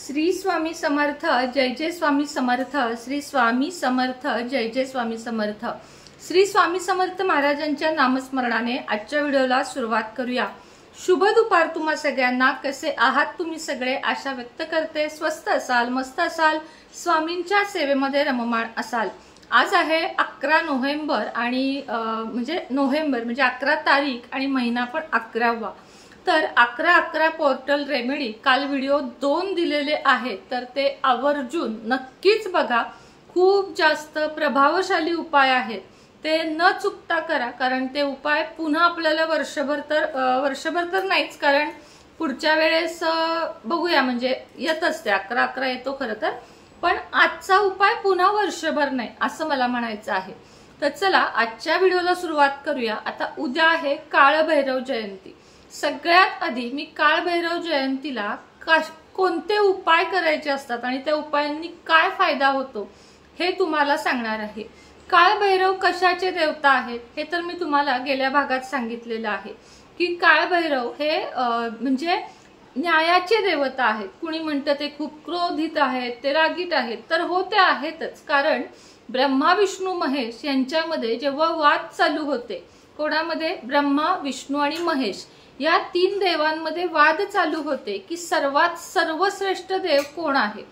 श्री स्वामी समर्थ जय जय स्वामी समर्थ श्री स्वामी समर्थ जय जय स्वामी समर्थ श्री स्वामी समर्थ महाराजांच्या नामस्मरणाने आजच्या व्हिडिओला सुरुवात करूया। शुभ दुपार तुम्हा सगळ्यांना। कसे आहात तुम्ही सगळे? आशा व्यक्त करते स्वस्त असाल, मस्त असाल, स्वामींच्या सेवेमध्ये रममाण असाल। आज आहे 11 नोव्हेंबर आणि नोव्हेंबर म्हणजे 11 तारीख आणि महिना पण 11वा। तर 11-11 पोर्टल रेमेडी काल व्हिडिओ 2 दिलेले आहेत, तर ते आवर्जून नक्कीच बघा। खूप जास्त प्रभावशाली उपाय आहेत, ते न चुकता करा, कारण ते उपाय पुन्हा आपल्याला वर्षभर तर नाहीच, कारण पुढच्या वेळेस बघूया, म्हणजे येतच ते 11-11 येतो खरं तर, पण आजचा उपाय पुन्हा वर्षभर नाही असं मला म्हणायचं आहे। तर चला आजच्या व्हिडिओला सुरुवात करूया। आता उद्या आहे काळभैरव जयंती। सगळ्यात आधी मी काळभैरव जयंतीला कोणते उपाय करायचे असतात आणि त्या उपायांनी काय फायदा होतो हे तुम्हाला सांगणार आहे। काळभैरव कशाचे देवता आहेत हे तर मी तुम्हाला गेल्या भागात सांगितलेलं आहे की काळभैरव हे म्हणजे न्यायाचे देवता आहेत। कुणी म्हणतं ते खूप क्रोधित आहेत, ते रागीट आहेत, तर हो ते आहेतच, कारण ब्रह्मा विष्णू महेश यांच्यामध्ये जेव्हा वाद चालू होते, कोणामध्ये? ब्रह्मा विष्णू आणि महेश या 3 देवांमध्ये वाद चालू होते की सर्वात सर्वश्रेष्ठ देव कोण आहे।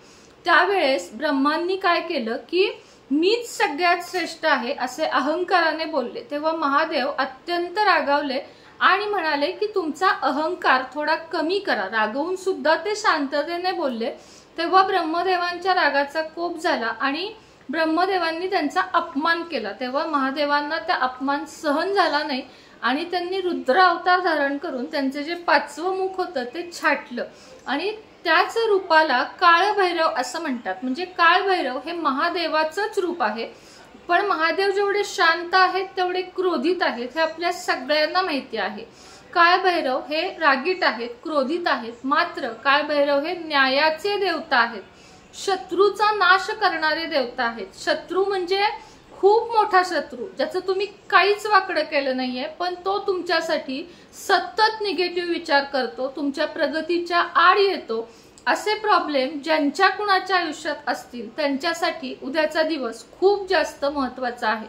त्यावेळेस ब्रह्मांनी काय केलं की मीच सगळ्यात श्रेष्ठ आहे असे अहंकाराने बोलले। तेव्हा महादेव अत्यंत रागावले आणि म्हणाले की तुमचा अहंकार थोडा कमी करा। रागवून सुद्धा ते शांततेने बोलले। तेव्हा ब्रह्मदेवांच्या रागाचा कोप झाला आणि ब्रह्मदेवांनी त्यांचा अपमान केला। तेव्हा महादेवांना त्या अपमान सहन झाला नाही आणि त्यांनी रुद्र अवतार धारण करून त्यांचे जे 5वं मुख होतं ते छाटलं आणि त्याच रूपाला काळभैरव असं म्हणतात। म्हणजे काळभैरव हे महादेवाचंच रूप आहे, पण महादेव जेवढे शांत आहेत तेवढे क्रोधित आहेत हे आपल्या सगळ्यांना माहिती आहे। काळभैरव हे रागीट आहेत, क्रोधित आहेत, मात्र काळभैरव हे न्यायाचे देवता आहेत, शत्रूचा नाश करणारे देवता आहेत। शत्रू म्हणजे खूप मोठा शत्रू, ज्याचं तुम्ही काहीच वाकडं केलं नाहीये, पण तो तुमच्यासाठी सतत निगेटिव्ह विचार करतो, तुमच्या प्रगतीच्या आड येतो। असे प्रॉब्लेम ज्यांच्या कुणाच्या आयुष्यात असतील त्यांच्यासाठी उद्याचा दिवस खूप जास्त महत्त्वाचा आहे।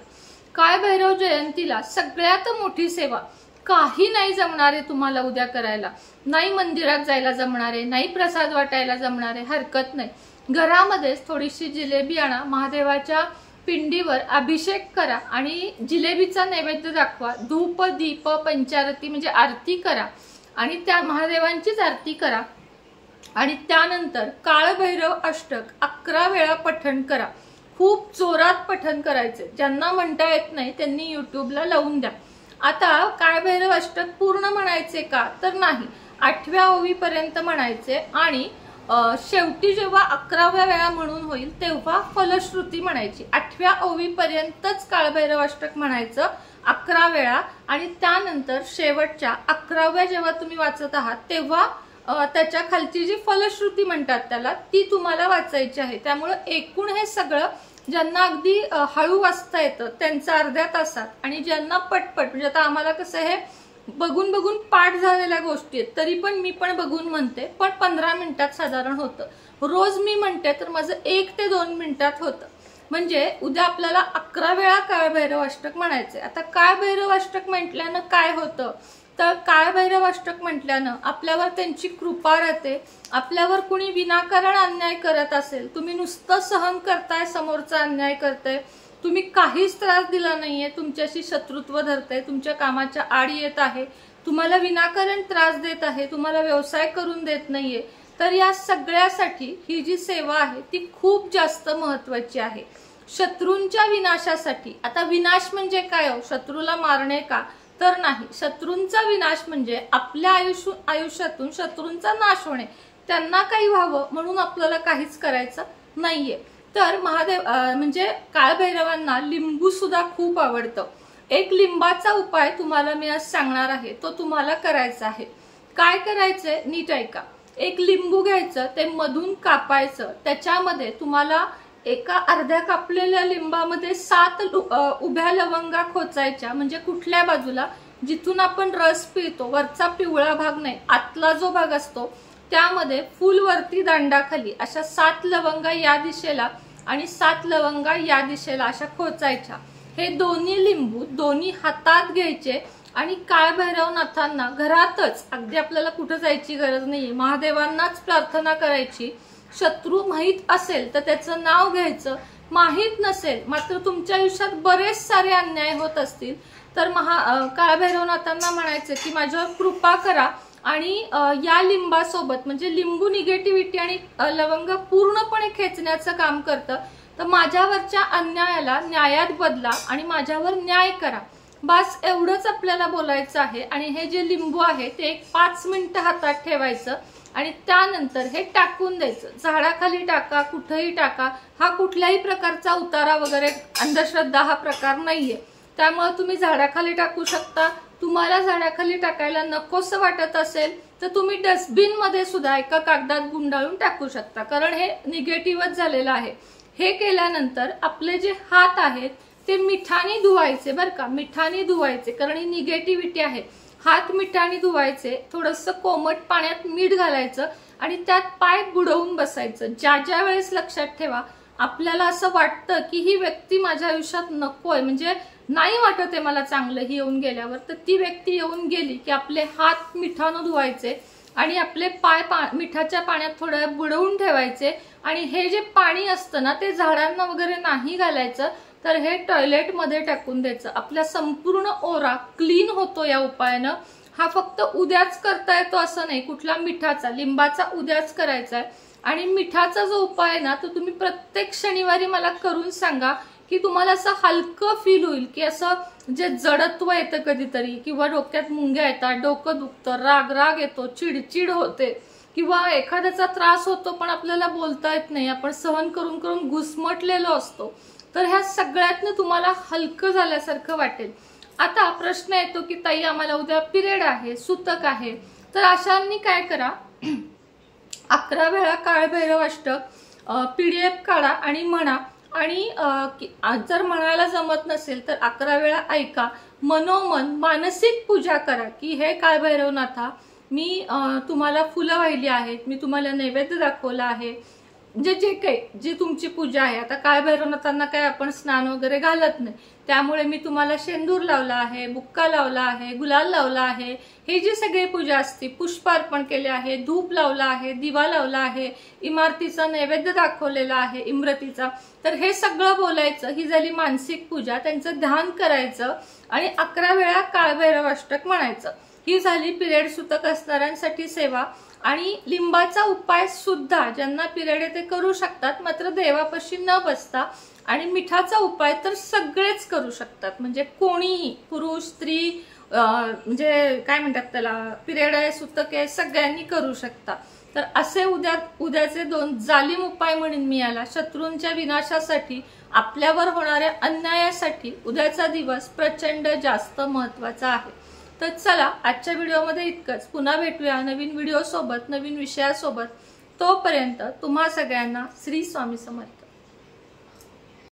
काळभैरव जयंतीला सगळ्यात मोठी सेवा, काही नाही जमणारे तुम्हाला उद्या करायला, नाही मंदिरात जायला जमणारे, नाही प्रसाद वाटायला जमणारे, हरकत नाही, घरामध्येच थोडीशी जिलेबी आणा, महादेवाच्या पिंडीवर अभिषेक करा आणि जिलेबीचा नैवेद्य दाखवा, धूप दीप पंचारती म्हणजे आरती करा आणि त्या महादेवांचीच आरती करा आणि त्यानंतर काळभैरव अष्टक 11 वेळा पठण करा। खूप जोरात पठण करायचे, ज्यांना म्हणता येत नाही त्यांनी युट्यूबला लावून द्या। आता काळभैरव अष्टक पूर्ण म्हणायचे का? तर नाही, 8व्या ओवीपर्यंत म्हणायचे आणि शेवटी जेव्हा 11व्या वेळा म्हणून होईल तेव्हा फलश्रुती म्हणायची। 8व्या ओवीपर्यंतच काळभैरव अष्टक म्हणायचं 11 वेळा आणि त्यानंतर शेवटच्या 11व्या जेव्हा तुम्ही वाचत आहात तेव्हा त्याच्या खालची जी फलश्रुती म्हणतात त्याला, ती तुम्हाला वाचायची आहे। त्यामुळे एकूण हे सगळं ज्यांना अगदी हळू वाचता येतं त्यांचं अर्ध्या तासात आणि ज्यांना पटपट, म्हणजे आता आम्हाला कसं हे बघून बघून पाठ झालेल्या गोष्टी आहेत, तरी पण मी पण बघून म्हणते, पण 15 मिनिटात साधारण होतं। रोज मी म्हणते तर माझं 1 ते 2 मिनिटात होतं। म्हणजे उद्या आपल्याला 11 वेळा काळभैरव अष्टक म्हणायचे। आता काळभैरव अष्टक म्हटल्यानं काय होतं, तर काळभैरव अष्टक म्हटल्यानं आपल्यावर त्यांची कृपा राहते। आपल्यावर कुणी विनाकारण अन्याय करत असेल, तुम्ही नुसतं सहन करताय, समोरचा अन्याय करताय, तुम्ही काहीच त्रास दिला नाहीये, तुमच्याशी शत्रुत्व धरताय, तुमच्या कामाच्या आड येत आहे, तुम्हाला विनाकारण त्रास देत आहे, तुम्हाला व्यवसाय करून देत नाहीये, तर या सगळ्यासाठी ही जी सेवा आहे ती खूप जास्त महत्वाची आहे, शत्रूंच्या विनाशासाठी। आता विनाश म्हणजे काय हो? शत्रूला मारणे का? तर नाही, शत्रूंचा विनाश म्हणजे आपल्या आयुष्यातून शत्रूंचा नाश होणे, त्यांना काही व्हावं म्हणून आपल्याला काहीच करायचं नाहीये। तर महादेव म्हणजे काळभैरवांना लिंबू सुद्धा खूप आवडतं। एक लिंबाचा उपाय तुम्हाला मी आज सांगणार आहे, तो तुम्हाला करायचा आहे। काय करायचंय नीट ऐका। एक लिंबू घ्यायचं, ते मधून कापायचं, त्याच्यामध्ये तुम्हाला एका अर्ध्या कापलेल्या लिंबामध्ये 7 उभ्या लवंगा खोचायच्या, म्हणजे कुठल्या बाजूला? जिथून आपण रस पिळतो, वरचा पिवळा भाग नाही, आतला जो भाग असतो त्यामध्ये फुलवरती दांडाखाली अशा 7 लवंगा या दिशेला आणि 7 लवंगा या दिशेला अशा खोचायच्या। हे दोन्ही लिंबू दोन्ही हातात घ्यायचे आणि काळभैरवनाथांना घरातच, अगदी आपल्याला कुठे जायची गरज नाही, महादेवांनाच प्रार्थना करायची। शत्रू माहित असेल तर त्याचं नाव घ्यायचं, माहित नसेल मात्र तुमच्या आयुष्यात बरेच सारे अन्याय होत असतील तर काळभैरवनाथांना म्हणायचं की माझ्यावर कृपा करा आणि या लिंबासोबत, म्हणजे लिंबू निगेटिव्हिटी आणि लवंग पूर्णपणे खेचण्याचं काम करतं, तर माझ्यावरच्या अन्यायाला न्यायात बदला आणि माझ्यावर न्याय करा। बस एवढंच आपल्याला बोलायचं आहे। आणि हे जे लिंबू आहे ते 5 मिनिटं हातात ठेवायचं आणि त्यानंतर हे टाकून द्यायचं। झाडाखाली टाका, कुठेही टाका, हा कुठल्याही प्रकारचा उतारा वगैरे अंधश्रद्धा हा प्रकार नाहीये, त्यामुळे तुम्ही झाडाखाली टाकू शकता। तुम्हाला झाडाखाली टाकायला नकोसं वाटत असेल तर तुम्ही डस्टबिन मध्ये सुद्धा एका कागदात गुंडाळून टाकू शकता, कारण हे निगेटिव्हच झालेलं आहे। हे केल्यानंतर आपले जे हात आहेत ते मिठाने धुवायचे बरं का, मिठाने धुवायचे, कारण ही निगेटिव्हिटी आहे। हात मिठाने धुवायचे, थोडंसं कोमट पाण्यात मीठ घालायचं आणि त्यात पाय बुडवून बसायचं। ज्या वेळेस लक्षात ठेवा आपल्याला असं वाटतं की ही व्यक्ती माझ्या आयुष्यात नकोय, म्हणजे नाही वाटत आहे मला चांगलं ही येऊन गेल्यावर, तर ती व्यक्ती येऊन गेली की आपले हात मिठानं धुवायचे आणि आपले पाय मिठाच्या पाण्यात थोडं बुडवून ठेवायचे। आणि हे जे पाणी असतं ना ते झाडांना वगैरे नाही घालायचं, तर हे टॉयलेट मध्ये टाकून द्यायचं। आपला संपूर्ण ओरा क्लीन होतो या उपायानं। हा फक्त उद्याच करता येतो असं नाही, कुठला मिठाचा, लिंबाचा उद्याच करायचा आहे। आणि मिठाचा जो उपाय आहे ना तो तुम्ही प्रत्येक शनिवारी मला करून सांगा की तुम्हाला असं हलकं फील होईल, की असं जे जडत्व येतं कधीतरी, किंवा डोक्यात मुंग्या येतात, डोकं दुखतं, राग येतो, चिडचिड होते, किंवा एखाद्याचा त्रास होतो पण आपल्याला बोलता येत नाही, आपण सहन करून करून घुसमटलेलो असतो, तर ह्या सगळ्यातनं तुम्हाला हलकं झाल्यासारखं वाटेल। आता प्रश्न येतो की ताई आम्हाला उद्या पिरियड आहे, सूतक आहे, तर अशांनी काय करा, 11 वेळा काळभैरव अष्टक PDF काढा आणि म्हणा। आणि जर म्हणायला जमत नसेल तर 11 वेळा ऐका, मनोमन मानसिक पूजा करा की हे काळभैरवनाथा मी तुम्हाला फुलं वाहिली आहेत, मी तुम्हाला नैवेद्य दाखवला आहे, म्हणजे जे काही जी तुमची पूजा आहे। आता काळभैरवनाथांना काय आपण स्नान वगैरे घालत नाही, त्यामुळे मी तुम्हाला शेंदूर लावला आहे, बुक्का लावला आहे, गुलाल लावला आहे, हे जी सगळी पूजा असते, पुष्प अर्पण केले आहे, धूप लावला आहे, दिवा लावला आहे, इमारतीचा नैवेद्य दाखवलेला आहे, इमरतीचा, तर हे सगळं बोलायचं। ही झाली मानसिक पूजा, त्यांचं ध्यान करायचं आणि 11 वेळा काळभैरव अष्टक म्हणायचं। ही झाली पिरियड सूतक असणाऱ्यांसाठी सेवा। आणि लिंबाचा उपाय सुद्धा ज्यांना पिरियड आहे ते करू शकतात, मात्र देवापाशी न बसता। आणि मिठाचा उपाय तर सगळेच करू शकतात, म्हणजे कोणीही, पुरुष स्त्री, म्हणजे काय म्हणतात त्याला, पिरियड आहे सूतक आहे सगळ्यांनी करू शकता। तर असे उद्याचे 2 जालिम उपाय म्हणून मी याला, शत्रूंच्या विनाशासाठी, आपल्यावर होणाऱ्या अन्यायासाठी उद्याचा दिवस प्रचंड जास्त महत्त्वाचा आहे। तर चला आजच्या व्हिडिओमध्ये इतकंच, पुन्हा भेटूया नवीन व्हिडिओ सोबत, नवीन विषयासोबत। तोपर्यंत तुम्हा सगळ्यांना श्री स्वामी समर्थ।